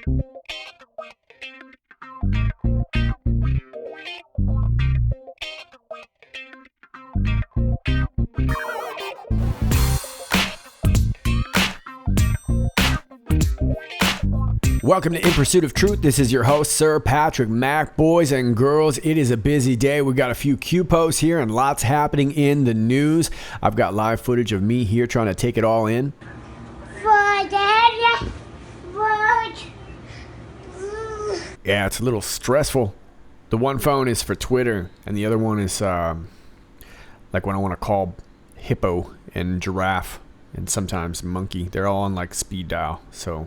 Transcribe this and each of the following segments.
Welcome to In Pursuit of Truth. This is your host, Sir Patrick Mack. Boys and girls, it is a busy day. We've got a few Q posts here and lots happening in the news. I've got live footage of me here trying to take it all in. Yeah, it's a little stressful. The one phone is for Twitter, and the other one is like when I want to call hippo and giraffe and sometimes monkey. They're all on like speed dial. So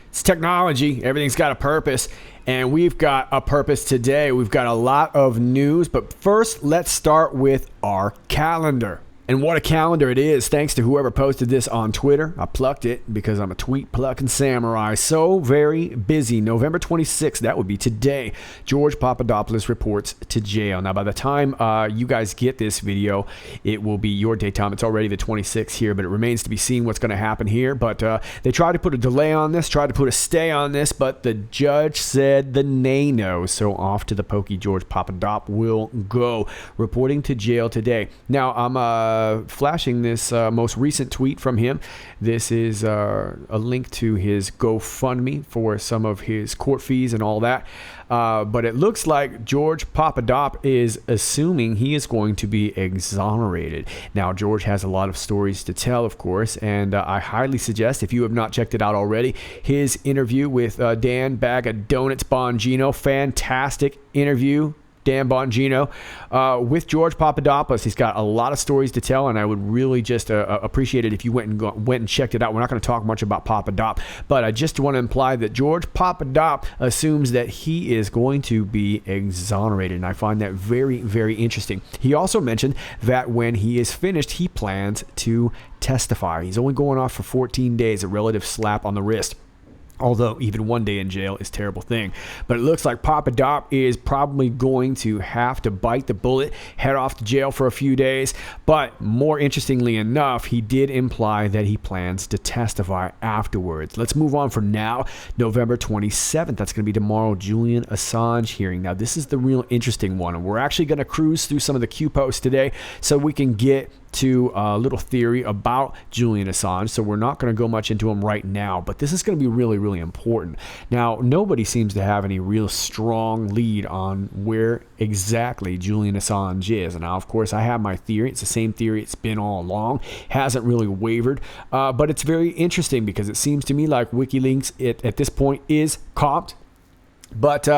it's technology. Everything's got a purpose, and we've got a purpose today. We've got a lot of news, but first, let's start with our calendar. And what a calendar it is, thanks to whoever posted this on Twitter. I plucked it because I'm a tweet-plucking samurai. So very busy. November 26th, that would be today, George Papadopoulos reports to jail. Now, by the time you guys get this video, it will be your daytime. It's already the 26th here, but it remains to be seen what's going to happen here. But they tried to put a delay on this, tried to put a stay on this, but the judge said the nay no. So off to the pokey George Papadop will go, reporting to jail today. Now, I'm flashing this most recent tweet from him. This is a link to his GoFundMe for some of his court fees and all that. But it looks like George Papadop is assuming he is going to be exonerated. Now, George has a lot of stories to tell, of course, and I highly suggest, if you have not checked it out already, his interview with Dan Bag of Donuts Bongino. Fantastic interview. Dan Bongino with George Papadopoulos. He's got a lot of stories to tell, and I would really just appreciate it if you went and checked it out. We're not going to talk much about Papadop, but I just want to imply that George Papadop assumes that he is going to be exonerated, and I find that very, very interesting. He also mentioned that when he is finished, he plans to testify. He's only going off for 14 days, a relative slap on the wrist. Although even one day in jail is a terrible thing. But it looks like Papadop is probably going to have to bite the bullet, head off to jail for a few days. But more interestingly enough, he did imply that he plans to testify afterwards. Let's move on for now. November 27th, that's going to be tomorrow, Julian Assange hearing. Now, this is the real interesting one. And we're actually going to cruise through some of the Q posts today so we can get to a little theory about Julian Assange. So we're not going to go much into him right now, but this is going to be really, really important. Now, nobody seems to have any real strong lead on where exactly Julian Assange is. And now, of course, I have my theory. It's the same theory it's been all along. Hasn't really wavered, but it's very interesting because it seems to me like WikiLeaks at this point is copped. But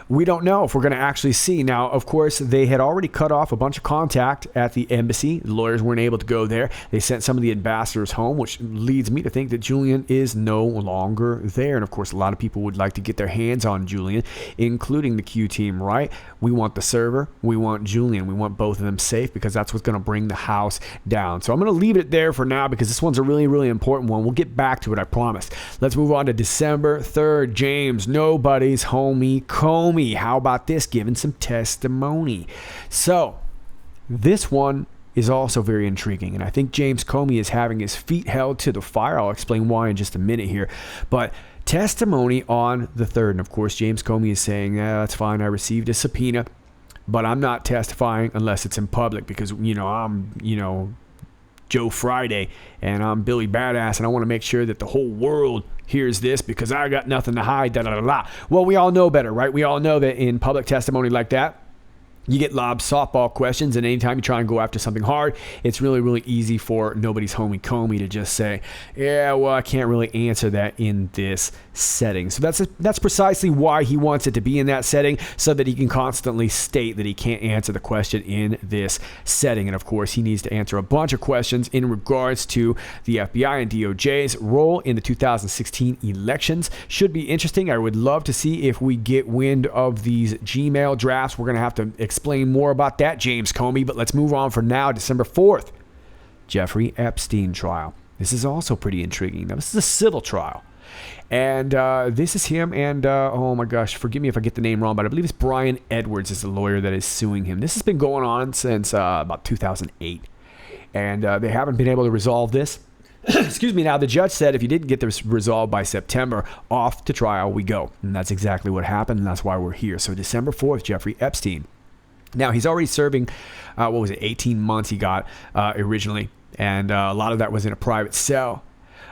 we don't know if we're going to actually see. Now, of course, they had already cut off a bunch of contact at the embassy. The lawyers weren't able to go there. They sent some of the ambassadors home, which leads me to think that Julian is no longer there. And, of course, a lot of people would like to get their hands on Julian, including the Q team, right? We want the server. We want Julian. We want both of them safe because that's what's going to bring the house down. So I'm going to leave it there for now because this one's a really, really important one. We'll get back to it, I promise. Let's move on to December 3rd. James, nobody's homie Comey. How about this? Giving some testimony. So this one is also very intriguing, and I think James Comey is having his feet held to the fire. I'll explain why in just a minute here. But testimony on the 3rd, and of course James Comey is saying, that's fine, I received a subpoena, but I'm not testifying unless it's in public because, I'm, Joe Friday and I'm Billy Badass and I want to make sure that the whole world hears this because I got nothing to hide, da da da da. Well, we all know better, right? We all know that in public testimony like that, you get lobbed softball questions, and anytime you try and go after something hard, it's really, really easy for nobody's homie Comey to just say, yeah, well, I can't really answer that in this setting. So that's precisely why he wants it to be in that setting, so that he can constantly state that he can't answer the question in this setting. And of course, he needs to answer a bunch of questions in regards to the FBI and DOJ's role in the 2016 elections. Should be interesting. I would love to see if we get wind of these Gmail drafts. We're going to have to explain more about that, James Comey, but let's move on for now. December 4th, Jeffrey Epstein trial. This is also pretty intriguing. Now, this is a civil trial. And this is him and, oh my gosh, forgive me if I get the name wrong, but I believe it's Brian Edwards is the lawyer that is suing him. This has been going on since about 2008. And they haven't been able to resolve this. Excuse me. Now, the judge said if you didn't get this resolved by September, off to trial we go. And that's exactly what happened, and that's why we're here. So December 4th, Jeffrey Epstein. Now, he's already serving, 18 months he got originally, and a lot of that was in a private cell.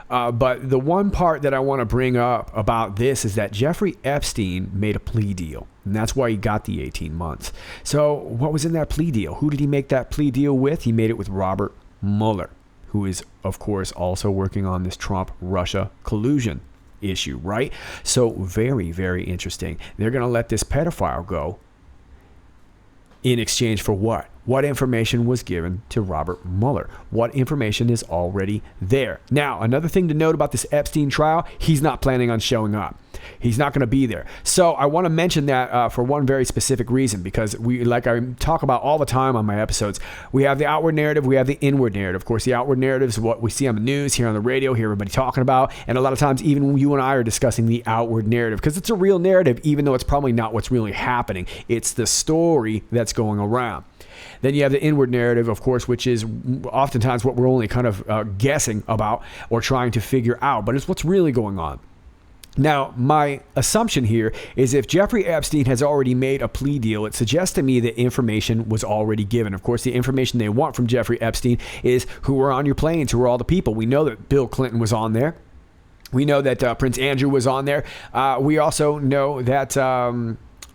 But the one part that I want to bring up about this is that Jeffrey Epstein made a plea deal, and that's why he got the 18 months. So what was in that plea deal? Who did he make that plea deal with? He made it with Robert Mueller, who is, of course, also working on this Trump-Russia collusion issue, right? So very, very interesting. They're going to let this pedophile go in exchange for what? What information was given to Robert Mueller? What information is already there? Now, another thing to note about this Epstein trial, he's not planning on showing up. He's not going to be there. So I want to mention that for one very specific reason, because like I talk about all the time on my episodes, we have the outward narrative, we have the inward narrative. Of course, the outward narrative is what we see on the news, here on the radio, hear everybody talking about, and a lot of times even you and I are discussing the outward narrative because it's a real narrative, even though it's probably not what's really happening. It's the story that's going around. Then you have the inward narrative, of course, which is oftentimes what we're only kind of guessing about or trying to figure out, but it's what's really going on. Now, my assumption here is if Jeffrey Epstein has already made a plea deal, it suggests to me that information was already given. Of course, the information they want from Jeffrey Epstein is who were on your planes, who were all the people. We know that Bill Clinton was on there. We know that Prince Andrew was on there. We also know that...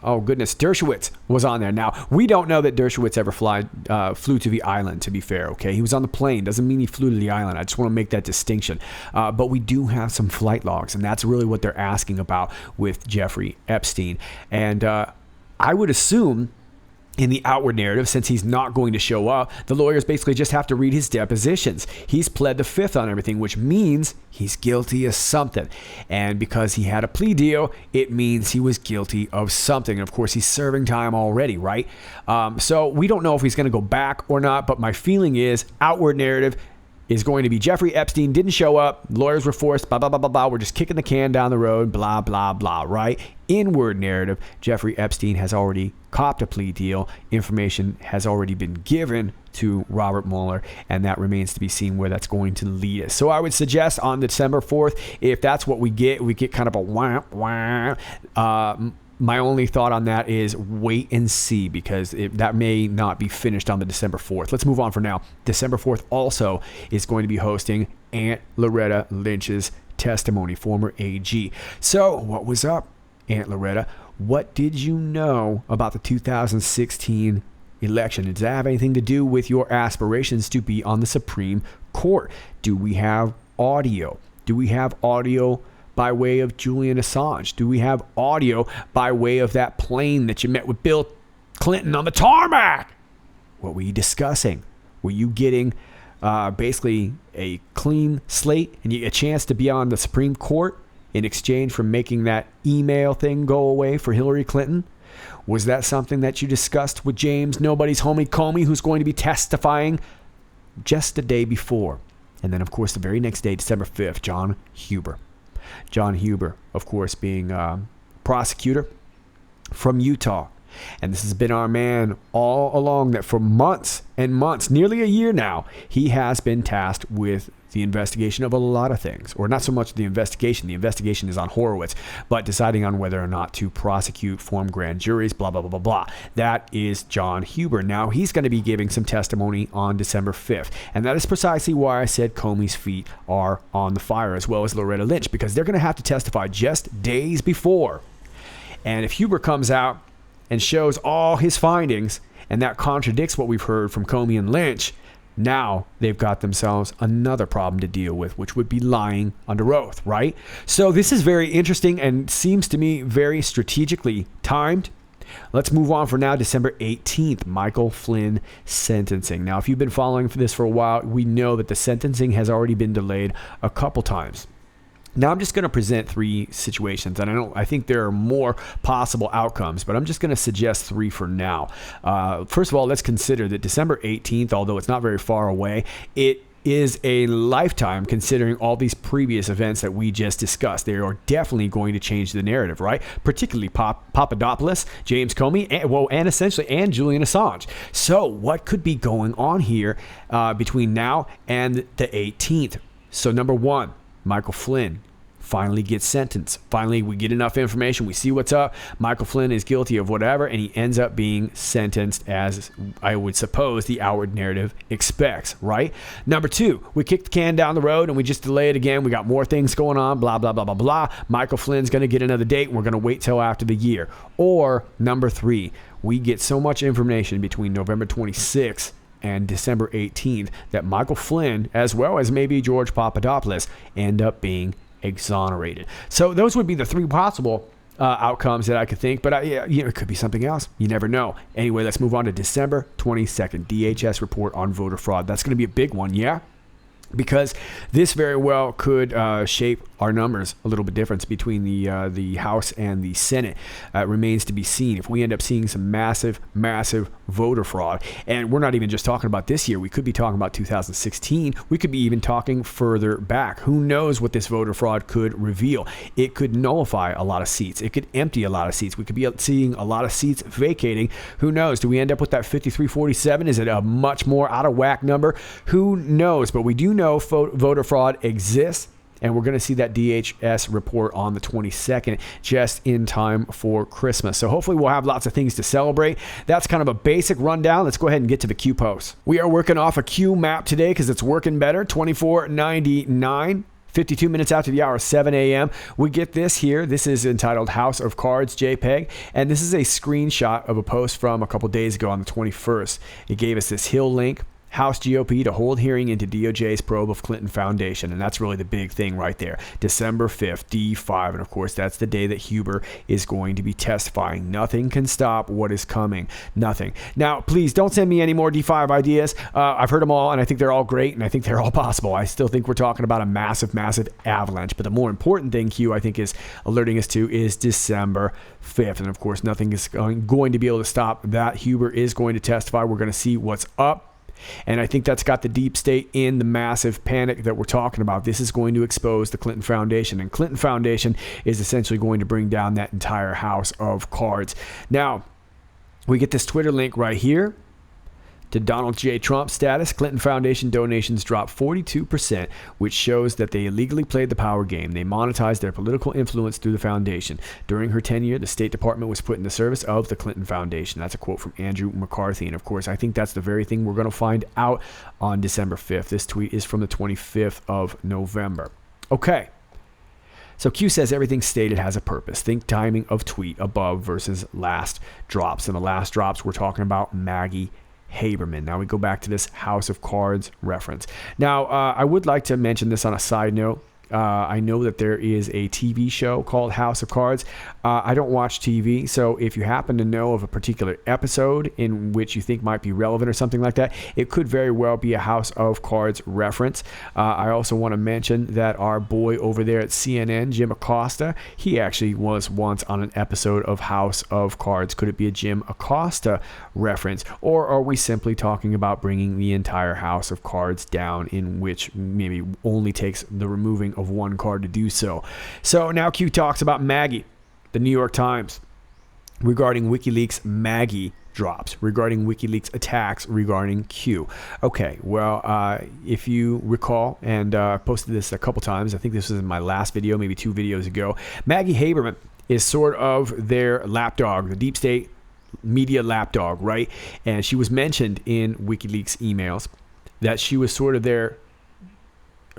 Dershowitz was on there. Now, we don't know that Dershowitz ever flew to the island, to be fair, okay? He was on the plane. Doesn't mean he flew to the island. I just want to make that distinction. But we do have some flight logs, and that's really what they're asking about with Jeffrey Epstein. And I would assume in the outward narrative, since he's not going to show up, the lawyers basically just have to read his depositions. He's pled the fifth on everything, which means he's guilty of something. And because he had a plea deal, it means he was guilty of something. And of course, he's serving time already, right? So we don't know if he's going to go back or not, but my feeling is outward narrative is going to be Jeffrey Epstein didn't show up, lawyers were forced, blah, blah, blah, blah, blah. We're just kicking the can down the road, blah, blah, blah, right? Inward narrative, Jeffrey Epstein has already copped a plea deal. Information has already been given to Robert Mueller, and that remains to be seen where that's going to lead us. So I would suggest on December 4th, if that's what we get kind of a wah, wah. My only thought on that is wait and see, because that may not be finished on the December 4th. Let's move on for now. December 4th also is going to be hosting Aunt Loretta Lynch's testimony, former AG. So what was up, Aunt Loretta? What did you know about the 2016 election? Does that have anything to do with your aspirations to be on the Supreme Court? Do we have audio? Do we have audio by way of Julian Assange? Do we have audio by way of that plane that you met with Bill Clinton on the tarmac? What were you discussing? Were you getting basically a clean slate and a chance to be on the Supreme Court in exchange for making that email thing go away for Hillary Clinton? Was that something that you discussed with James Nobody's Homie Comey, who's going to be testifying just the day before? And then, of course, the very next day, December 5th, John Huber. John Huber, of course, being a prosecutor from Utah. And this has been our man all along, that for months and months, nearly a year now, he has been tasked with the investigation of a lot of things. Or not so much the investigation. The investigation is on Horowitz, but deciding on whether or not to prosecute, form grand juries, blah, blah, blah, blah, blah. That is John Huber. Now, he's going to be giving some testimony on December 5th. And that is precisely why I said Comey's feet are on the fire, as well as Loretta Lynch, because they're going to have to testify just days before. And if Huber comes out and shows all his findings, and that contradicts what we've heard from Comey and Lynch, now they've got themselves another problem to deal with, which would be lying under oath, right? So this is very interesting and seems to me very strategically timed. Let's move on for now. December 18th, Michael Flynn sentencing. Now, if you've been following this for a while, we know that the sentencing has already been delayed a couple times. Now, I'm just going to present three situations, and I think there are more possible outcomes, but I'm just going to suggest three for now. First of all, let's consider that December 18th, although it's not very far away, it is a lifetime considering all these previous events that we just discussed. They are definitely going to change the narrative, right? Particularly Papadopoulos, James Comey, and essentially Julian Assange. So what could be going on here between now and the 18th? So number one, Michael Flynn finally gets sentenced. Finally, we get enough information. We see what's up. Michael Flynn is guilty of whatever, and he ends up being sentenced as I would suppose the outward narrative expects, right? Number two, we kick the can down the road and we just delay it again. We got more things going on, blah, blah, blah, blah, blah. Michael Flynn's going to get another date, and we're going to wait till after the year. Or number three, we get so much information between November 26th and December 18th that Michael Flynn, as well as maybe George Papadopoulos, end up being exonerated. So those would be the three possible outcomes that I could think, but it could be something else. You never know. Anyway, let's move on to December 22nd, DHS report on voter fraud. That's going to be a big one, yeah? Because this very well could shape our numbers a little bit different between the House and the Senate. It remains to be seen. If we end up seeing some massive voter fraud, and we're not even just talking about this year, we could be talking about 2016. We could be even talking further back. Who knows what this voter fraud could reveal? It could nullify a lot of seats. It could empty a lot of seats. We could be seeing a lot of seats vacating. Who knows? Do we end up with that 53-47? Is it a much more out of whack number? Who knows? But we do know voter fraud exists. And we're going to see that DHS report on the 22nd, just in time for Christmas. So hopefully we'll have lots of things to celebrate. That's kind of a basic rundown. Let's go ahead and get to the Q post. We are working off a Q map today because it's working better. 24.99. 52 minutes after the hour, 7 a.m. We get this here. This is entitled House of Cards JPEG. And this is a screenshot of a post from a couple days ago on the 21st. It gave us this Hill link. House GOP to hold hearing into DOJ's probe of Clinton Foundation. And that's really the big thing right there. December 5th, D5. And of course, that's the day that Huber is going to be testifying. Nothing can stop what is coming. Nothing. Now, please don't send me any more D5 ideas. I've heard them all, and I think they're all great, and I think they're all possible. I still think we're talking about a massive avalanche. But the more important thing Q, I think, is alerting us to is December 5th. And of course, nothing is going to be able to stop that. Huber is going to testify. We're going to see what's up. And I think that's got the deep state in the massive panic that we're talking about. This is going to expose the Clinton Foundation. And Clinton Foundation is essentially going to bring down that entire house of cards. Now, we get this Twitter link right here to Donald J. Trump status. Clinton Foundation donations dropped 42%, which shows that they illegally played the power game. They monetized their political influence through the foundation. During her tenure, the State Department was put in the service of the Clinton Foundation. That's a quote from Andrew McCarthy. And of course, I think that's the very thing we're going to find out on December 5th. This tweet is from the 25th of November. Okay. So Q says everything stated has a purpose. Think timing of tweet above versus last drops. And the last drops, we're talking about Maggie Haberman. Now we go back to this House of Cards reference. Now, I would like to mention this on a side note. I know that there is a TV show called House of Cards. I don't watch TV, so if you happen to know of a particular episode in which you think might be relevant or something like that, it could very well be a House of Cards reference. I also want to mention that our boy over there at CNN, Jim Acosta, he actually was once on an episode of House of Cards. Could it be a Jim Acosta reference? Or are we simply talking about bringing the entire House of Cards down, in which maybe only takes the removing of one card to do so? So now Q talks about Maggie. The New York Times regarding WikiLeaks Maggie drops, regarding WikiLeaks attacks regarding Q. Okay, well, if you recall, and I posted this a couple times, I think this was in my last video, maybe 2 videos ago, Maggie Haberman is sort of their lapdog, the deep state media lapdog, right? And she was mentioned in WikiLeaks emails that she was sort of their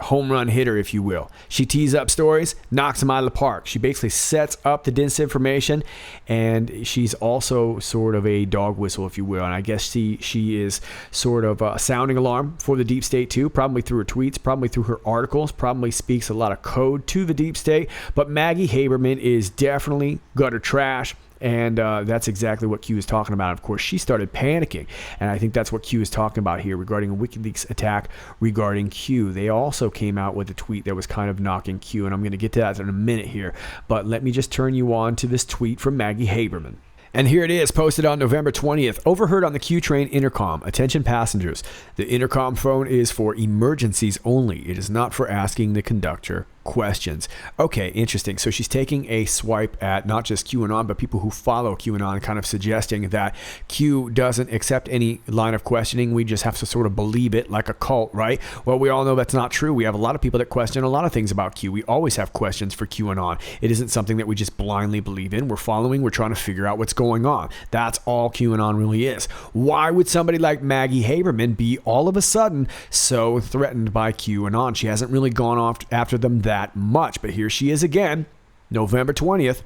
home run hitter, if you will. She tees up stories, knocks them out of the park. She basically sets up the disinformation, and she's also sort of a dog whistle, if you will. And I guess she is sort of a sounding alarm for the deep state too, probably through her tweets, probably through her articles, probably speaks a lot of code to the deep state. But Maggie Haberman is definitely gutter trash. And that's exactly what Q is talking about. Of course, she started panicking. And I think that's what Q is talking about here regarding a WikiLeaks attack regarding Q. They also came out with a tweet that was kind of knocking Q. And I'm going to get to that in a minute here. But let me just turn you on to this tweet from Maggie Haberman. And here it is, posted on November 20th. Overheard on the Q train intercom. Attention passengers. The intercom phone is for emergencies only. It is not for asking the conductor questions. Okay, interesting. So she's taking a swipe at not just QAnon, but people who follow QAnon, kind of suggesting that Q doesn't accept any line of questioning. We just have to sort of believe it like a cult, right? Well, we all know that's not true. We have a lot of people that question a lot of things about Q. We always have questions for QAnon. It isn't something that we just blindly believe in. We're following. We're trying to figure out what's going on. That's all QAnon really is. Why would somebody like Maggie Haberman be all of a sudden so threatened by QAnon? She hasn't really gone off after them that much, but here she is again, November 20th,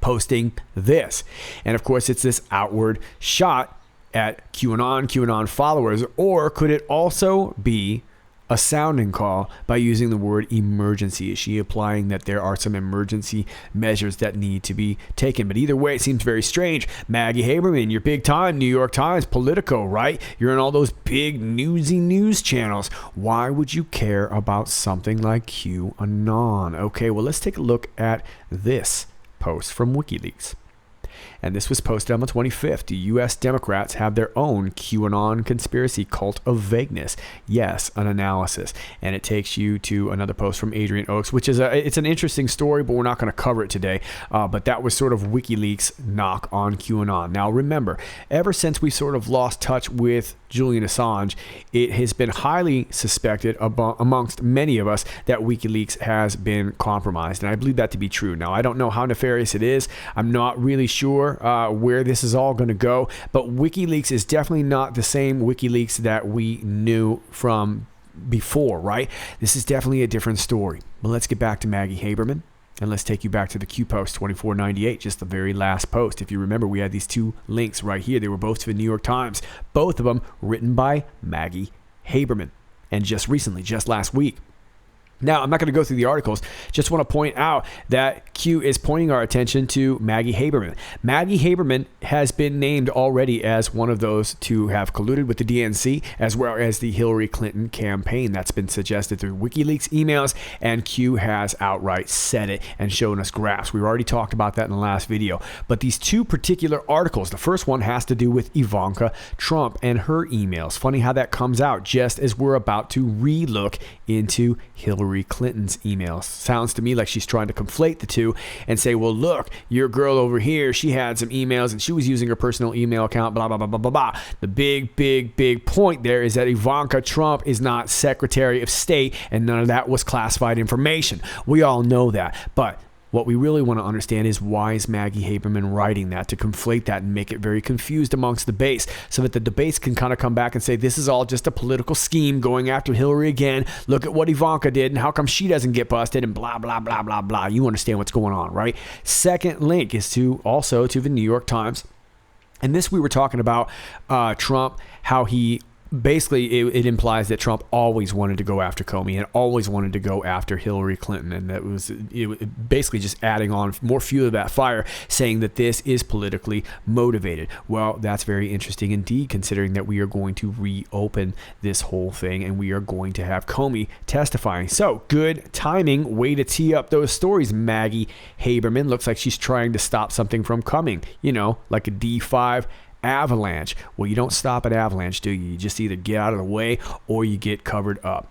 posting this. And of course, it's this outward shot at QAnon followers, or could it also be a sounding call by using the word emergency? Is she implying that there are some emergency measures that need to be taken? But either way, it seems very strange. Maggie Haberman, you're big time, New York Times, Politico, right? You're in all those big newsy news channels. Why would you care about something like QAnon? Okay, well, let's take a look at this post from WikiLeaks. And this was posted on the 25th. Do U.S. Democrats have their own QAnon conspiracy cult of vagueness? Yes, an analysis. And it takes you to another post from Adrian Oakes, which is it's an interesting story, but we're not going to cover it today. But that was sort of WikiLeaks' knock on QAnon. Now, remember, ever since we sort of lost touch with Julian Assange, it has been highly suspected amongst many of us that WikiLeaks has been compromised. And I believe that to be true. Now, I don't know how nefarious it is. I'm not really sure where this is all going to go, but WikiLeaks is definitely not the same WikiLeaks that we knew from before, right? This is definitely a different story. But let's get back to Maggie Haberman, and let's take you back to the Q post 2498, just the very last post. If you remember, we had these two links right here. They were both to the New York Times, both of them written by Maggie Haberman, and just recently, just last week. Now, I'm not going to go through the articles. Just want to point out that Q is pointing our attention to Maggie Haberman. Maggie Haberman has been named already as one of those to have colluded with the DNC, as well as the Hillary Clinton campaign. That's been suggested through WikiLeaks emails, and Q has outright said it and shown us graphs. We already talked about that in the last video. But these two particular articles, the first one has to do with Ivanka Trump and her emails. Funny how that comes out just as we're about to re-look into Hillary Clinton's emails. Sounds to me like she's trying to conflate the two and say, well, look, your girl over here, she had some emails and she was using her personal email account, blah, blah, blah, blah, blah, blah. The big point there is that Ivanka Trump is not Secretary of State, and none of that was classified information. We all know that. But what we really want to understand is, why is Maggie Haberman writing that? To conflate that and make it very confused amongst the base, so that the debates can kind of come back and say, this is all just a political scheme going after Hillary again. Look at what Ivanka did and how come she doesn't get busted and blah, blah, blah, blah, blah. You understand what's going on, right? Second link is also to the New York Times. And this, we were talking about Trump, how he basically, it implies that Trump always wanted to go after Comey and always wanted to go after Hillary Clinton. And that was basically just adding on more fuel to that fire, saying that this is politically motivated. Well, that's very interesting indeed, considering that we are going to reopen this whole thing and we are going to have Comey testifying. So good timing, way to tee up those stories, Maggie Haberman. Looks like she's trying to stop something from coming, like a D5 avalanche. Well, you don't stop an avalanche, do you? You just either get out of the way or you get covered up.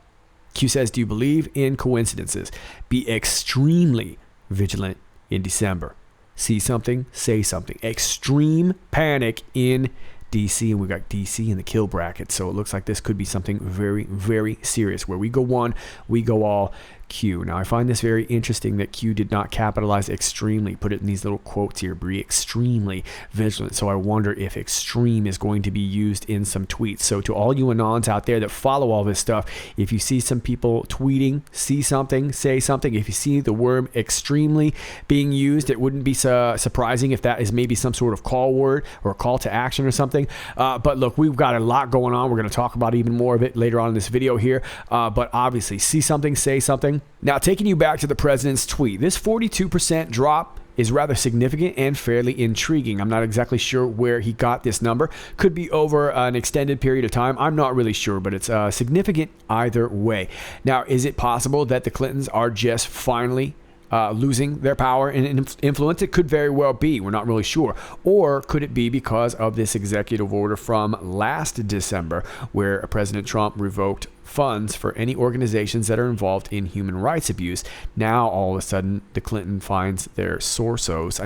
Q says, do you believe in coincidences? Be extremely vigilant in December. See something, say something. Extreme panic in DC, and we got DC in the kill bracket. So it looks like this could be something very, very serious. Where we go one, we go all. Q. Now, I find this very interesting that Q did not capitalize extremely, put it in these little quotes here, be extremely vigilant. So I wonder if extreme is going to be used in some tweets. So to all you Anons out there that follow all this stuff, if you see some people tweeting, see something, say something. If you see the word extremely being used, it wouldn't be surprising if that is maybe some sort of call word or a call to action or something. But look, we've got a lot going on. We're going to talk about even more of it later on in this video here. But obviously, see something, say something. Now, taking you back to the president's tweet, this 42% drop is rather significant and fairly intriguing. I'm not exactly sure where he got this number. Could be over an extended period of time. I'm not really sure, but it's significant either way. Now, is it possible that the Clintons are just finally losing their power and influence? It could very well be. We're not really sure. Or could it be because of this executive order from last December, where President Trump revoked funds for any organizations that are involved in human rights abuse. Now, all of a sudden, the Clinton finds their sources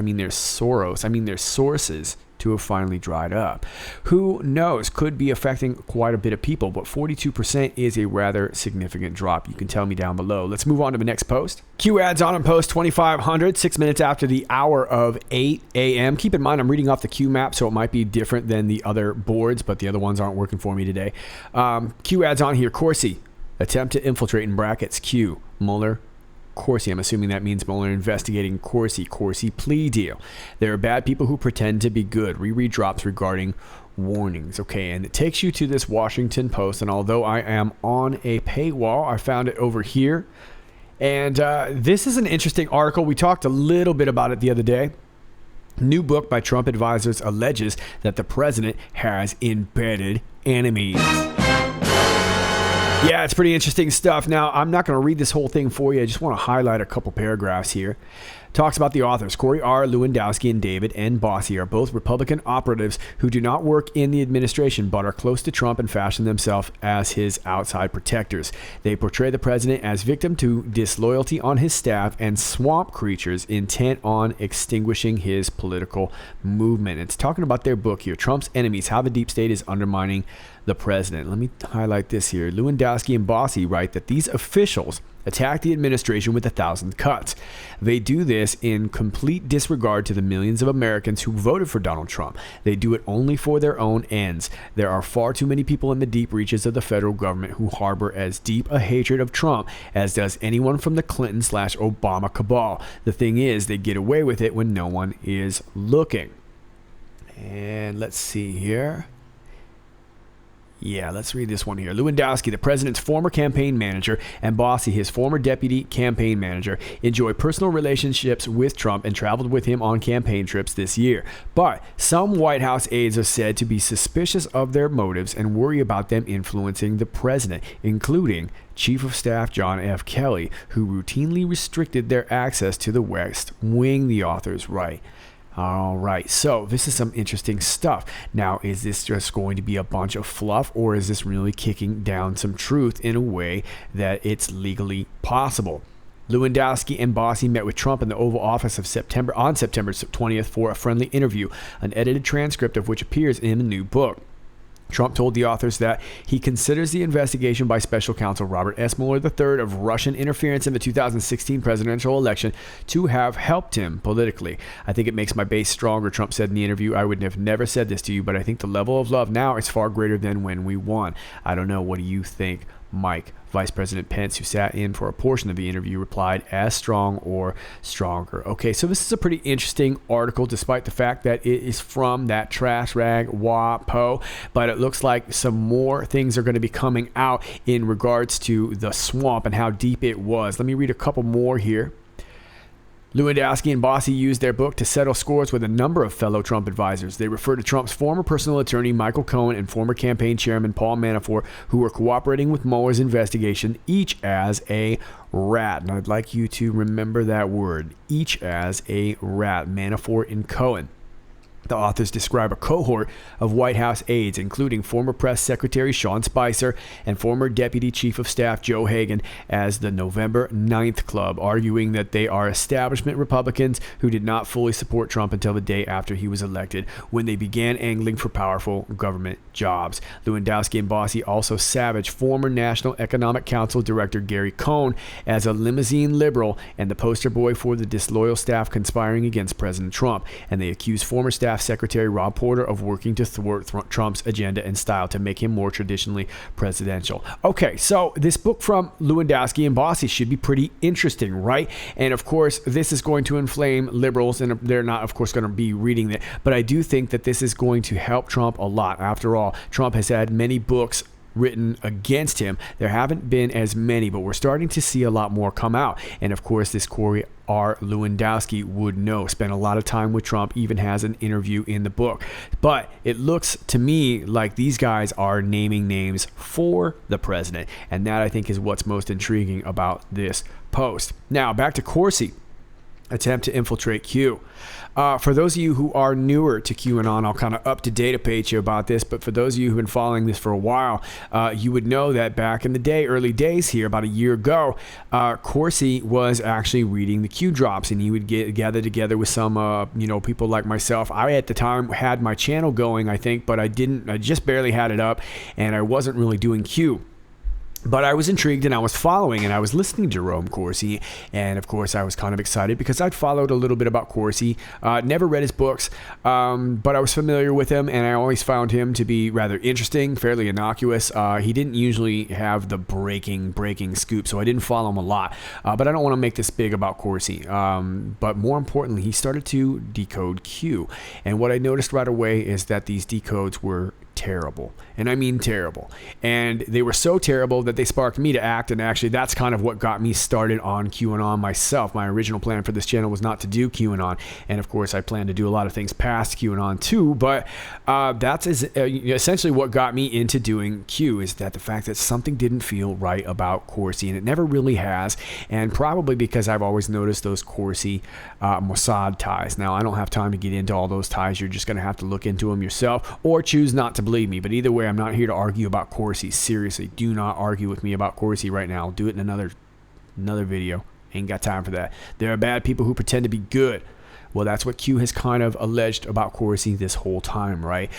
to have finally dried up. Who knows? Could be affecting quite a bit of people, but 42% is a rather significant drop. You can tell me down below. Let's move on to the next post. Q ads on and post 2500, 6 minutes after the hour of 8 a.m. Keep in mind, I'm reading off the Q map, so it might be different than the other boards, but the other ones aren't working for me today. Q ads on here. Corsi, attempt to infiltrate in brackets. Q, Mueller, Corsi. I'm assuming that means Mueller investigating Corsi plea deal. There are bad people who pretend to be good. Reread drops regarding warnings. Okay, and it takes you to this Washington Post, and although I am on a paywall, I found it over here. And this is an interesting article. We talked a little bit about it the other day. New book by Trump advisors alleges that the president has embedded enemies. Yeah, it's pretty interesting stuff. Now, I'm not going to read this whole thing for you. I just want to highlight a couple paragraphs here. Talks about the authors. Corey R. Lewandowski and David N. Bossie are both Republican operatives who do not work in the administration but are close to Trump and fashion themselves as his outside protectors. They portray the president as victim to disloyalty on his staff and swamp creatures intent on extinguishing his political movement. It's talking about their book here, Trump's Enemies, How the Deep State is Undermining the President. Let me highlight this here. Lewandowski and Bossie write that these officials attack the administration with 1,000 cuts. They do this in complete disregard to the millions of Americans who voted for Donald Trump. They do it only for their own ends. There are far too many people in the deep reaches of the federal government who harbor as deep a hatred of Trump as does anyone from the Clinton/Obama cabal. The thing is, they get away with it when no one is looking. And let's see here. Yeah, let's read this one here. Lewandowski, the president's former campaign manager, and Bossie, his former deputy campaign manager, enjoy personal relationships with Trump and traveled with him on campaign trips this year. But some White House aides are said to be suspicious of their motives and worry about them influencing the president, including Chief of Staff John F. Kelly, who routinely restricted their access to the West Wing, the authors write. All right, so this is some interesting stuff. Now, is this just going to be a bunch of fluff, or is this really kicking down some truth in a way that it's legally possible? Lewandowski and Bossie met with Trump in the Oval Office on September 20th for a friendly interview, an edited transcript of which appears in the new book. Trump told the authors that he considers the investigation by special counsel Robert S. Mueller III of Russian interference in the 2016 presidential election to have helped him politically. I think it makes my base stronger, Trump said in the interview. I would have never said this to you, but I think the level of love now is far greater than when we won. I don't know. What do you think, Mike? Vice President Pence, who sat in for a portion of the interview, replied, as strong or stronger. Okay, so this is a pretty interesting article, despite the fact that it is from that trash rag WAPO, but it looks like some more things are going to be coming out in regards to the swamp and how deep it was. Let me read a couple more here. Lewandowski and Bossie used their book to settle scores with a number of fellow Trump advisors. They refer to Trump's former personal attorney, Michael Cohen, and former campaign chairman, Paul Manafort, who were cooperating with Mueller's investigation, each as a rat. And I'd like you to remember that word, each as a rat, Manafort and Cohen. The authors describe a cohort of White House aides, including former press secretary Sean Spicer and former deputy chief of staff Joe Hagan, as the November 9th Club, arguing that they are establishment Republicans who did not fully support Trump until the day after he was elected, when they began angling for powerful government jobs. Lewandowski and Bossie also savage former National Economic Council Director Gary Cohn as a limousine liberal and the poster boy for the disloyal staff conspiring against President Trump, and they accuse former staff Secretary Rob Porter of working to thwart Trump's agenda and style to make him more traditionally presidential. Okay, so this book from Lewandowski and Bossie should be pretty interesting, right? And of course, this is going to inflame liberals, and they're not, of course, going to be reading it. But I do think that this is going to help Trump a lot. After all, Trump has had many books written against him. There haven't been as many, but we're starting to see a lot more come out. And of course, this Corey R. Lewandowski would know, spent a lot of time with Trump, even has an interview in the book. But it looks to me like these guys are naming names for the president. And that, I think, is what's most intriguing about this post. Now, back to Corsi. attempt to infiltrate Q. For those of you who are newer to QAnon, I'll kind of up-to-date you about this, but for those of you who've been following this for a while, you would know that back in the day, early days here, about a year ago, Corsi was actually reading the Q drops, and he would gather together with some people like myself. I, at the time, had my channel going, I think, but I just barely had it up, and I wasn't really doing Q. But I was intrigued, and I was following, and I was listening to Jerome Corsi, and of course I was kind of excited because I'd followed a little bit about Corsi, never read his books, but I was familiar with him, and I always found him to be rather interesting, fairly innocuous. He didn't usually have the breaking scoop, so I didn't follow him a lot, but I don't want to make this big about Corsi. But more importantly, he started to decode Q, and what I noticed right away is that these decodes were terrible, and I mean terrible, and they were so terrible that they sparked me to act. And actually, that's kind of what got me started on QAnon myself. My original plan for this channel was not to do QAnon, and of course I plan to do a lot of things past QAnon too, but that's essentially what got me into doing Q, is that the fact that something didn't feel right about Corsi, and it never really has, and probably because I've always noticed those Corsi Mossad ties. Now, I don't have time to get into all those ties. You're just going to have to look into them yourself, or choose not to believe me. But either way, I'm not here to argue about Corsi. Seriously, do not argue with me about Corsi right now. I'll do it in another video. Ain't got time for that. There are bad people who pretend to be good. Well, that's what Q has kind of alleged about Corsi this whole time, right?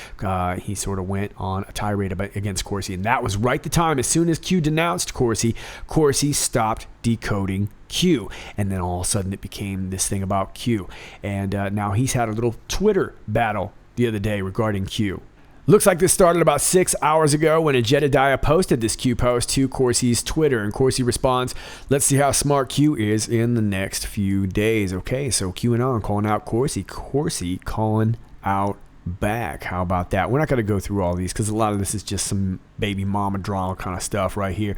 He sort of went on a tirade against Corsi, and that was right the time. As soon as Q denounced Corsi, Corsi stopped decoding Q, and then all of a sudden it became this thing about Q. And now he's had a little Twitter battle the other day regarding Q. Looks like this started about 6 hours ago when a Jedediah posted this Q post to Corsi's Twitter, and Corsi responds, "Let's see how smart Q is in the next few days." Okay, so QAnon calling out Corsi, Corsi calling out back. How about that? We're not going to go through all these because a lot of this is just some baby mama drama kind of stuff right here.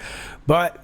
But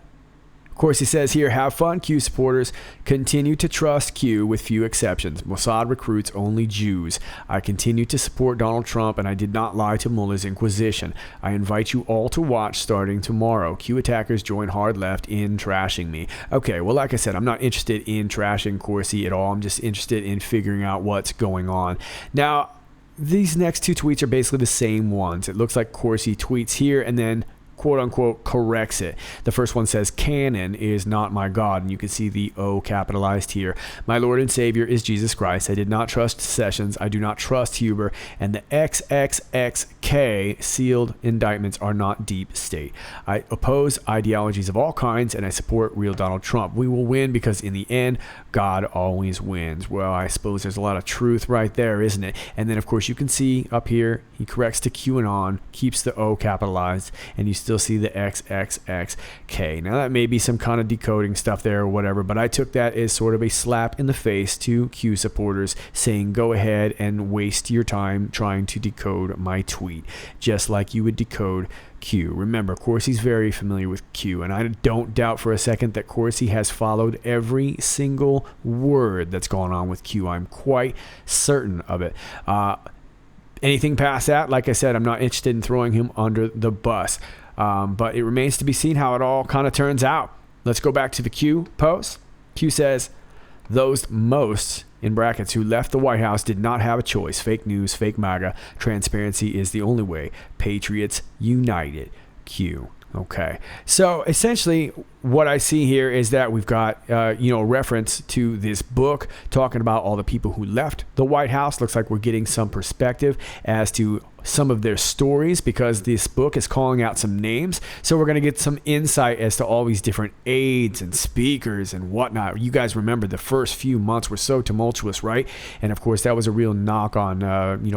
Corsi says here, "Have fun, Q supporters. Continue to trust Q with few exceptions. Mossad recruits only Jews. I continue to support Donald Trump, and I did not lie to Mueller's Inquisition. I invite you all to watch starting tomorrow. Q attackers join hard left in trashing me." Okay, well, like I said, I'm not interested in trashing Corsi at all. I'm just interested in figuring out what's going on. Now, these next two tweets are basically the same ones. It looks like Corsi tweets here and then quote-unquote corrects it. The first one says, "Canon is not my God," and you can see the O capitalized here. "My Lord and Savior is Jesus Christ. I did not trust Sessions. I do not trust Huber, and the XXXK sealed indictments are not deep state. I oppose ideologies of all kinds, and I support real Donald Trump. We will win because in the end, God always wins." Well, I suppose there's a lot of truth right there, isn't it? And then, of course, you can see up here, he corrects to QAnon, keeps the O capitalized, and you still see the XXXK. Now, that may be some kind of decoding stuff there or whatever, but I took that as sort of a slap in the face to Q supporters, saying, go ahead and waste your time trying to decode my tweet, just like you would decode Q. Remember, Corsi's very familiar with Q, and I don't doubt for a second that Corsi has followed every single word that's gone on with Q. I'm quite certain of it. Anything past that, like I said, I'm not interested in throwing him under the bus. But it remains to be seen how it all kind of turns out. Let's go back to the Q post. Q says, "Those most," in brackets, "who left the White House did not have a choice. Fake news, fake MAGA. Transparency is the only way. Patriots united. Q." Okay, so essentially what I see here is that we've got a reference to this book talking about all the people who left the White House. Looks like we're getting some perspective as to some of their stories, because this book is calling out some names. So we're going to get some insight as to all these different aides and speakers and whatnot. You guys remember the first few months were so tumultuous, right? And of course, that was a real knock on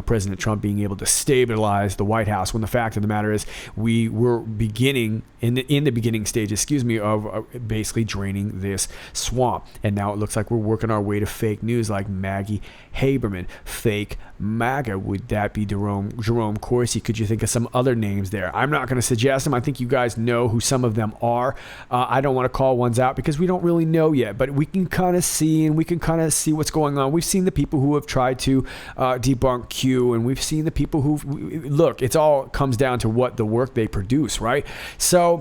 President Trump being able to stabilize the White House, when the fact of the matter is we were beginning in the beginning stages, of basically draining this swamp. And now it looks like we're working our way to fake news like Maggie Haberman, fake MAGA. Would that be Jerome Corsi? Could you think of some other names there? I'm not going to suggest them. I think you guys know who some of them are. I don't want to call ones out because we don't really know yet, but we can kind of see, and we can kind of see what's going on. We've seen the people who have tried to debunk Q, and we've seen the people who look. It's all comes down to what the work they produce, right? So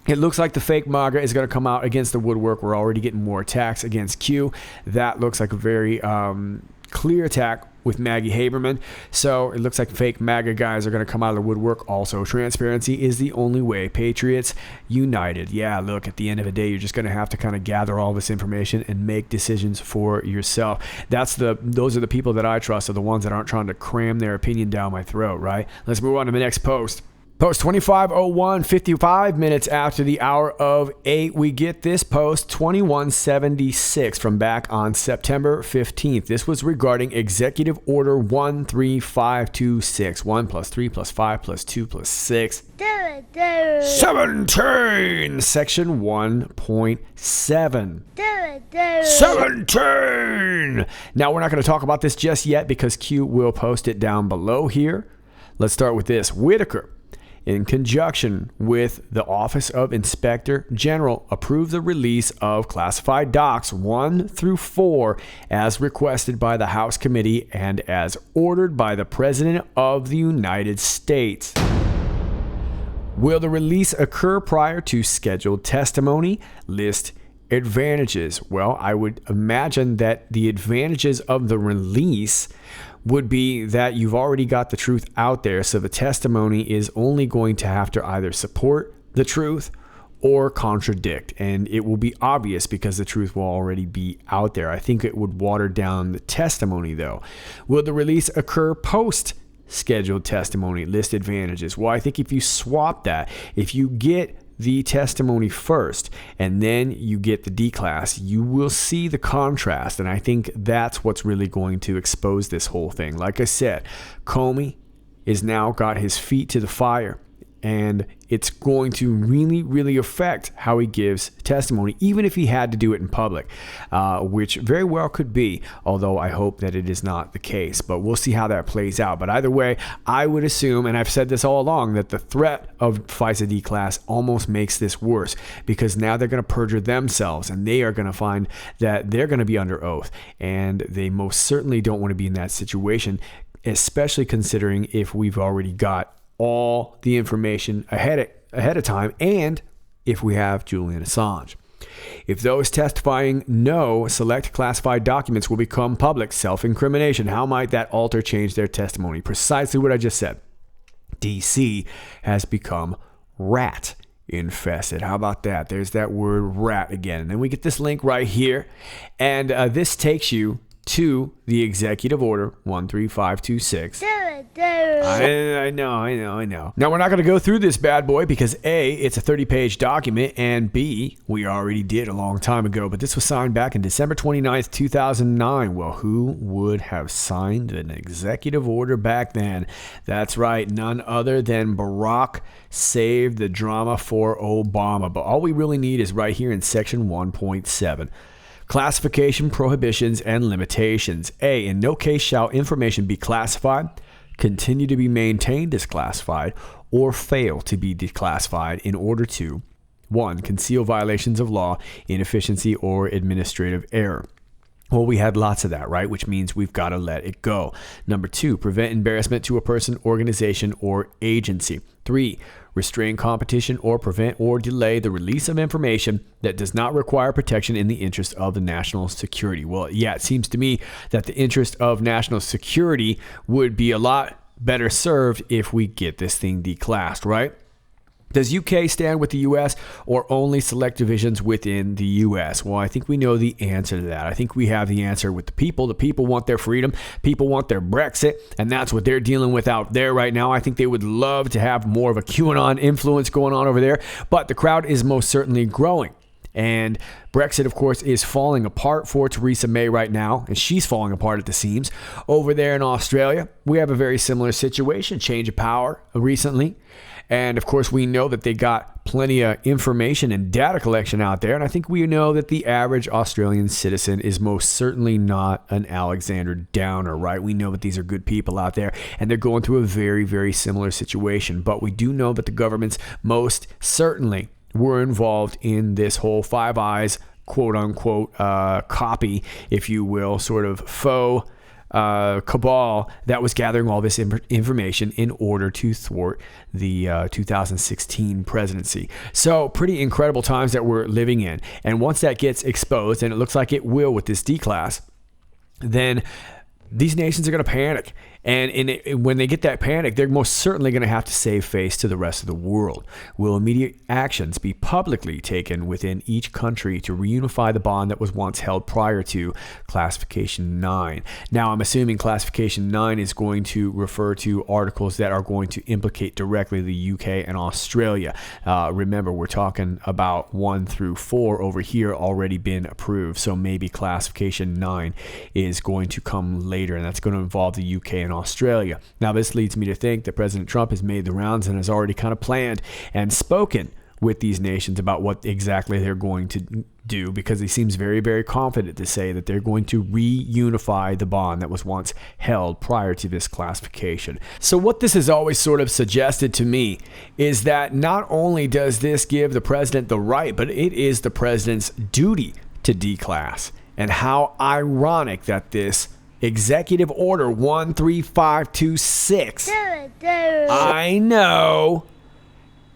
It looks like the fake MAGA is going to come out against the woodwork. We're already getting more attacks against Q. That looks like a very clear attack with Maggie Haberman. So it looks like fake MAGA guys are going to come out of the woodwork. Also, transparency is the only way. Patriots united. Yeah, look, at the end of the day, you're just going to have to kind of gather all this information and make decisions for yourself. Those are the people that I trust, are the ones that aren't trying to cram their opinion down my throat, right? Let's move on to the next post. Post 2501, 55 minutes after the hour of 8, we get this post 2176 from back on September 15th. This was regarding Executive Order 13526. 1 plus 3 plus 5 plus 2 plus 6. 17! Section 1.7. 17! Now, we're not going to talk about this just yet because Q will post it down below here. Let's start with this. Whitaker, in conjunction with the Office of Inspector General, approved the release of classified docs 1 through 4 as requested by the House Committee and as ordered by the President of the United States. Will the release occur prior to scheduled testimony? List advantages. Well, I would imagine that the advantages of the release would be that you've already got the truth out there, so the testimony is only going to have to either support the truth or contradict, and it will be obvious because the truth will already be out there. I think it would water down the testimony, though. Will the release occur post scheduled testimony? List advantages. Well, I think if you swap that, if you get the testimony first and then you get the D-class, you will see the contrast, and I think that's what's really going to expose this whole thing. Like I said, Comey is now got his feet to the fire, and it's going to really, really affect how he gives testimony, even if he had to do it in public, which very well could be, although I hope that it is not the case. But we'll see how that plays out. But either way, I would assume, and I've said this all along, that the threat of FISA D-class almost makes this worse, because now they're going to perjure themselves, and they are going to find that they're going to be under oath, and they most certainly don't want to be in that situation, especially considering if we've already got all the information ahead of time, and if we have Julian Assange. If those testifying no, select classified documents will become public. Self-incrimination. How might that alter, change their testimony? Precisely what I just said. DC has become rat infested. How about that? There's that word rat again. And then we get this link right here, and this takes you to the Executive Order 13526. I know. Now, we're not going to go through this bad boy because A, it's a 30-page document, and B, we already did a long time ago, but this was signed back in December 29th, 2009. Well, who would have signed an executive order back then? That's right, none other than Barack. Saved the drama for Obama. But all we really need is right here in Section 1.7. Classification, prohibitions, and limitations. A, in no case shall information be classified, continue to be maintained as classified, or fail to be declassified in order to 1. Conceal violations of law, inefficiency, or administrative error. Well, we had lots of that, right? Which means we've got to let it go. Number 2, prevent embarrassment to a person, organization, or agency. 3, restrain competition or prevent or delay the release of information that does not require protection in the interest of the national security. Well, yeah, it seems to me that the interest of national security would be a lot better served if we get this thing declassed, right? Does UK stand with the US or only select divisions within the US? Well, I think we know the answer to that. I think we have the answer with the people. The people want their freedom. People want their Brexit, and that's what they're dealing with out there right now. I think they would love to have more of a QAnon influence going on over there, but the crowd is most certainly growing. And Brexit, of course, is falling apart for Theresa May right now, and she's falling apart at the seams. Over there in Australia, we have a very similar situation, change of power recently. And of course, we know that they got plenty of information and data collection out there. And I think we know that the average Australian citizen is most certainly not an Alexander Downer, right? We know that these are good people out there, and they're going through a very, very similar situation. But we do know that the governments most certainly were involved in this whole Five Eyes, quote unquote, copy, if you will, sort of faux cabal that was gathering all this information in order to thwart the 2016 presidency. So pretty incredible times that we're living in. And once that gets exposed, and it looks like it will with this D-class, then these nations are going to panic. And when they get that panic, they're most certainly going to have to save face to the rest of the world. Will immediate actions be publicly taken within each country to reunify the bond that was once held prior to Classification 9? Now, I'm assuming Classification 9 is going to refer to articles that are going to implicate directly the UK and Australia. Remember, we're talking about 1 through 4 over here already been approved. So maybe Classification 9 is going to come later, and that's going to involve the UK and Australia. Now, this leads me to think that President Trump has made the rounds and has already kind of planned and spoken with these nations about what exactly they're going to do, because he seems very, very confident to say that they're going to reunify the bond that was once held prior to this classification. So what this has always sort of suggested to me is that not only does this give the president the right, but it is the president's duty to declass. And how ironic that this Executive Order 13526, I know,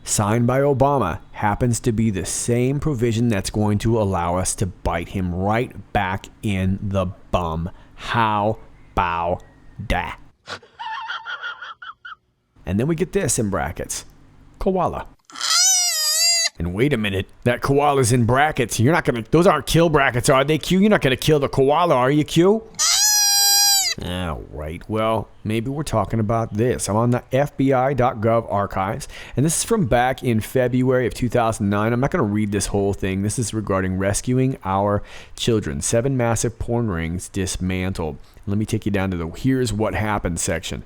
signed by Obama, happens to be the same provision that's going to allow us to bite him right back in the bum. How about that? And then we get this in brackets. Koala. And wait a minute, that koala's in brackets. You're not gonna, those aren't kill brackets, are they, Q? You're not gonna kill the koala, are you, Q? All right, well, maybe we're talking about this. I'm on the FBI.gov archives, and this is from back in February of 2009. I'm not going to read this whole thing. This is regarding rescuing our children. 7 massive porn rings dismantled. Let me take you down to the here's what happened section.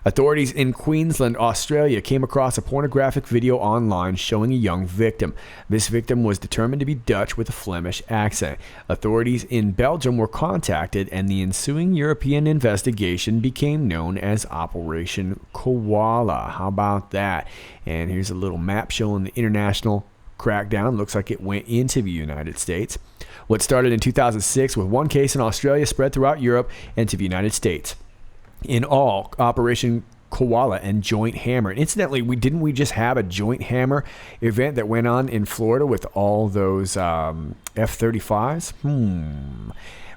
Authorities in Queensland, Australia, came across a pornographic video online showing a young victim. This victim was determined to be Dutch with a Flemish accent. Authorities in Belgium were contacted, and the ensuing European investigation became known as Operation Koala. How about that? And here's a little map showing the international crackdown. Looks like it went into the United States. What started in 2006 with one case in Australia spread throughout Europe and to the United States. In all, Operation Koala and Joint Hammer. And incidentally, didn't we just have a Joint Hammer event that went on in Florida with all those F-35s?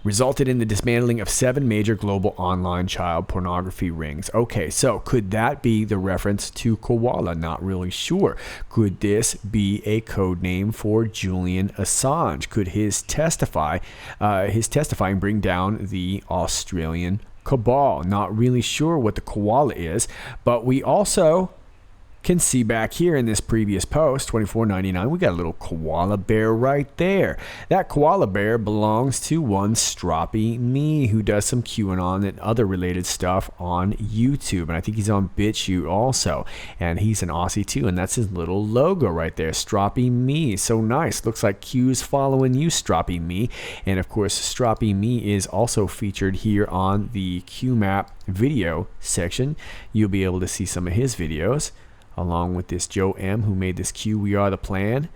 Resulted in the dismantling of 7 major global online child pornography rings. Okay, so could that be the reference to Koala? Not really sure. Could this be a code name for Julian Assange? Could his testifying bring down the Australian cabal? Not really sure what the koala is, but we also can see back here in this previous post, $24.99, we got a little koala bear right there. That koala bear belongs to one Stroppy Me, who does some QAnon and other related stuff on YouTube, and I think he's on BitChute also, and he's an Aussie too, and that's his little logo right there, Stroppy Me. So nice. Looks like Q's following you, Stroppy Me. And of course, Stroppy Me is also featured here on the QMap video section. You'll be able to see some of his videos, along with this Joe M, who made this Q We Are the Plan.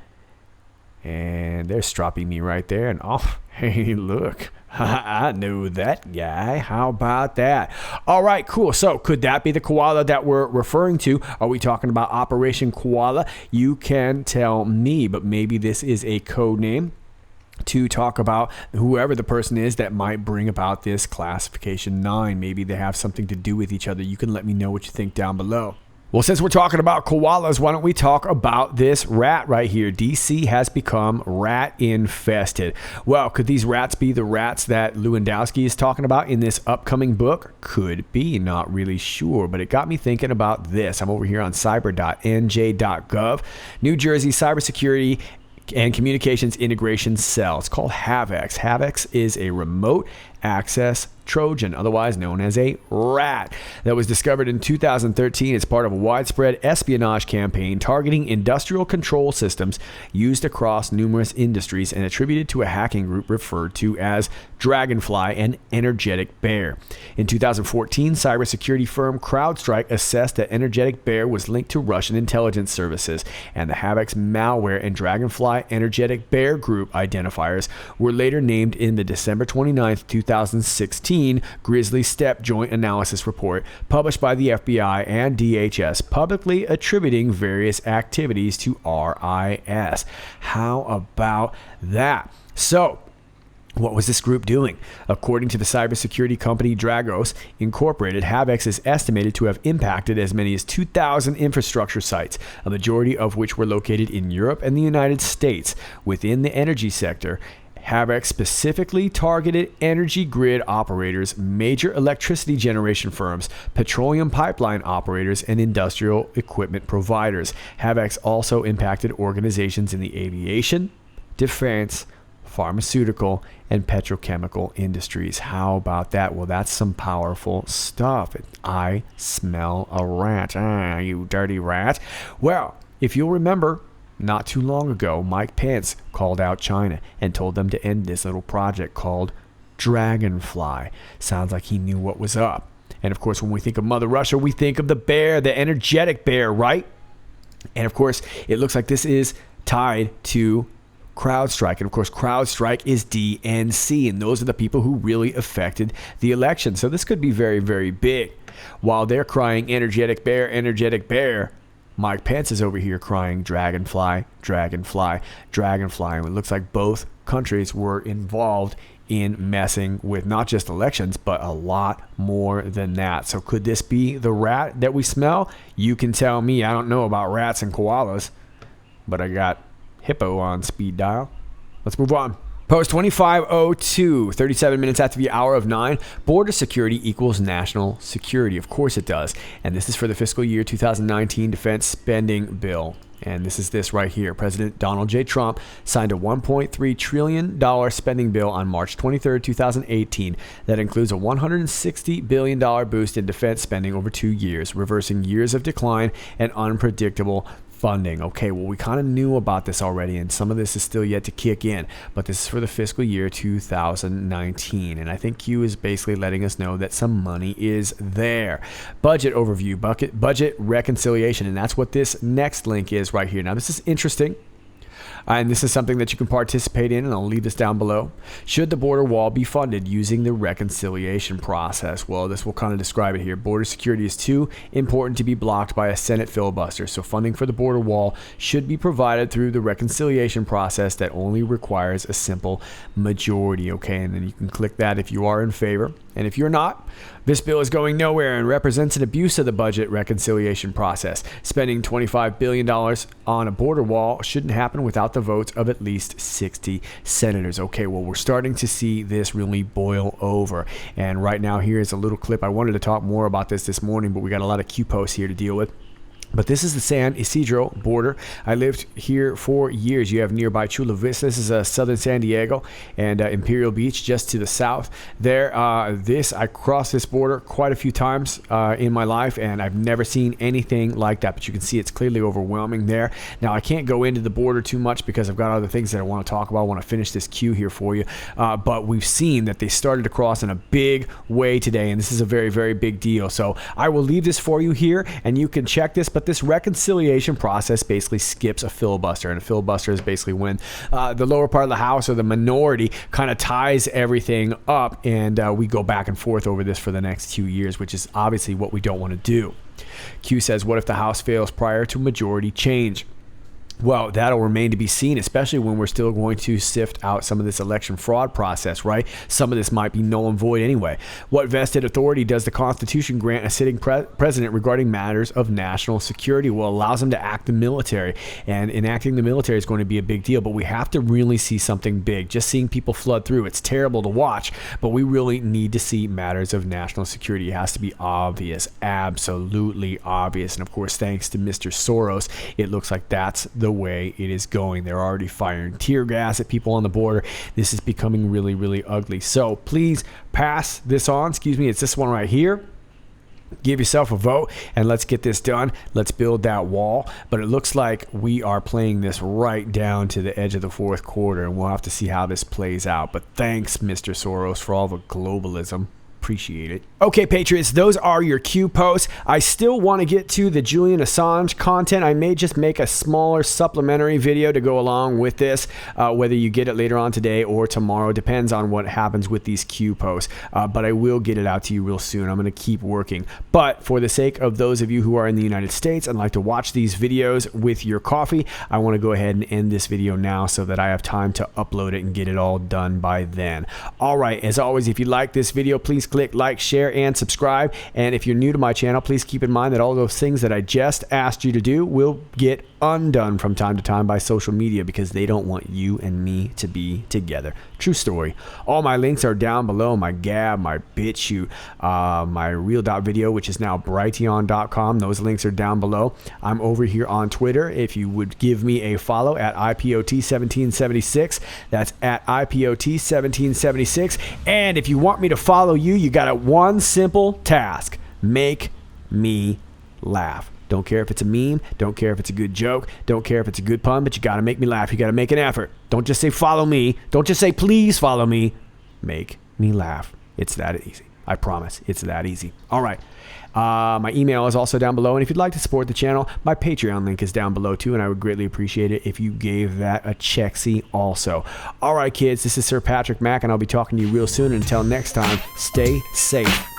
And there's Stroppy Me right there. And oh, hey, look, I know that guy. How about that? All right, cool. So could that be the koala that we're referring to? Are we talking about Operation Koala? You can tell me, but maybe this is a code name to talk about whoever the person is that might bring about this Classification 9. Maybe they have something to do with each other. You can let me know what you think down below. Well, since we're talking about koalas, why don't we talk about this rat right here? DC has become rat infested. Well, could these rats be the rats that Lewandowski is talking about in this upcoming book? Could be, not really sure, but it got me thinking about this. I'm over here on cyber.nj.gov. New Jersey Cybersecurity and Communications Integration Cell. It's called Havex. Havex is a remote access Trojan, otherwise known as a rat, that was discovered in 2013 as part of a widespread espionage campaign targeting industrial control systems used across numerous industries and attributed to a hacking group referred to as Dragonfly and Energetic Bear. In 2014, cybersecurity firm CrowdStrike assessed that Energetic Bear was linked to Russian intelligence services, and the Havex malware and Dragonfly Energetic Bear group identifiers were later named in the December 29, 2016 2013 Grizzly Step Joint Analysis Report published by the FBI and DHS, publicly attributing various activities to RIS. How about that? So, what was this group doing? According to the cybersecurity company Dragos Incorporated, Havex is estimated to have impacted as many as 2,000 infrastructure sites, a majority of which were located in Europe and the United States. Within the energy sector, Havex specifically targeted energy grid operators, major electricity generation firms, petroleum pipeline operators, and industrial equipment providers. Havex also impacted organizations in the aviation, defense, pharmaceutical, and petrochemical industries. How about that? Well, that's some powerful stuff. I smell a rat. You dirty rat. Well, if you'll remember, not too long ago, Mike Pence called out China and told them to end this little project called Dragonfly. Sounds like he knew what was up. And of course, when we think of Mother Russia, we think of the bear, the energetic bear, right? And of course, it looks like this is tied to CrowdStrike. And of course, CrowdStrike is DNC, and those are the people who really affected the election. So this could be very, very big. While they're crying energetic bear, Mike Pence is over here crying dragonfly, dragonfly, dragonfly. And it looks like both countries were involved in messing with not just elections, but a lot more than that. So could this be the rat that we smell? You can tell me. I don't know about rats and koalas, but I got Hippo on speed dial. Let's move on. Post 2502, 37 minutes after the hour of 9. Border security equals national security. Of course it does. And this is for the fiscal year 2019 defense spending bill. And this is this right here. President Donald J. Trump signed a $1.3 trillion spending bill on March 23, 2018 that includes a $160 billion boost in defense spending over 2 years, reversing years of decline and unpredictable funding. Okay, well, we kind of knew about this already, and some of this is still yet to kick in, but this is for the fiscal year 2019, and I think Q is basically letting us know that some money is there. Budget overview, budget reconciliation, and that's what this next link is right here. Now, this is interesting. And this is something that you can participate in, and I'll leave this down below. Should the border wall be funded using the reconciliation process? Well, this will kind of describe it here. Border security is too important to be blocked by a Senate filibuster, so funding for the border wall should be provided through the reconciliation process that only requires a simple majority, okay? And then you can click that if you are in favor. And if you're not, this bill is going nowhere and represents an abuse of the budget reconciliation process. Spending $25 billion on a border wall shouldn't happen without the votes of at least 60 senators. Okay, well, we're starting to see this really boil over. And right now, here is a little clip. I wanted to talk more about this morning, but we got a lot of Q posts here to deal with. But this is the San Isidro border. I lived here for years. You have nearby Chula Vista. This is southern San Diego and Imperial Beach just to the south. There, I crossed this border quite a few times in my life, and I've never seen anything like that. But you can see it's clearly overwhelming there. Now, I can't go into the border too much because I've got other things that I want to talk about. I want to finish this queue here for you. But we've seen that they started to cross in a big way today, and this is a very, very big deal. So I will leave this for you here, and you can check this. But this reconciliation process basically skips a filibuster, and a filibuster is basically when the lower part of the House or the minority kind of ties everything up, and we go back and forth over this for the next 2 years, which is obviously what we don't want to do. Q says, what if the House fails prior to majority change? Well, that'll remain to be seen, especially when we're still going to sift out some of this election fraud process, right? Some of this might be null and void anyway. What vested authority does the Constitution grant a sitting president regarding matters of national security? Well, it allows him to act the military, and enacting the military is going to be a big deal, but we have to really see something big. Just seeing people flood through, it's terrible to watch, but we really need to see matters of national security. It has to be obvious, absolutely obvious, and of course, thanks to Mr. Soros, it looks like that's the way it is going. They're already firing tear gas at people on the border. This is becoming really, really ugly. So please pass this on. Excuse me, it's this one right here. Give yourself a vote and let's get this done. Let's build that wall. But it looks like we are playing this right down to the edge of the fourth quarter, and we'll have to see how this plays out. But thanks, Mr. Soros, for all the globalism. Appreciate it. Okay, Patriots, those are your Q posts. I still want to get to the Julian Assange content. I may just make a smaller supplementary video to go along with this, whether you get it later on today or tomorrow. Depends on what happens with these Q posts, but I will get it out to you real soon. I'm going to keep working. But for the sake of those of you who are in the United States and like to watch these videos with your coffee, I want to go ahead and end this video now so that I have time to upload it and get it all done by then. All right, as always, if you like this video, please click like, share, and subscribe. And if you're new to my channel, please keep in mind that all those things that I just asked you to do will get undone from time to time by social media because they don't want you and me to be together. True story. All my links are down below. My Gab, my BitChute, my Real.video, which is now Brighteon.com. Those links are down below. I'm over here on Twitter. If you would give me a follow at IPOT1776, that's at IPOT1776. And if you want me to follow you, you got one simple task. Make me laugh. Don't care if it's a meme. Don't care if it's a good joke. Don't care if it's a good pun, but you got to make me laugh. You got to make an effort. Don't just say follow me. Don't just say please follow me. Make me laugh. It's that easy. I promise. It's that easy. All right. My email is also down below. And if you'd like to support the channel, my Patreon link is down below too. And I would greatly appreciate it if you gave that a check-see also. All right, kids. This is Sir Patrick Mack, and I'll be talking to you real soon. Until next time, stay safe.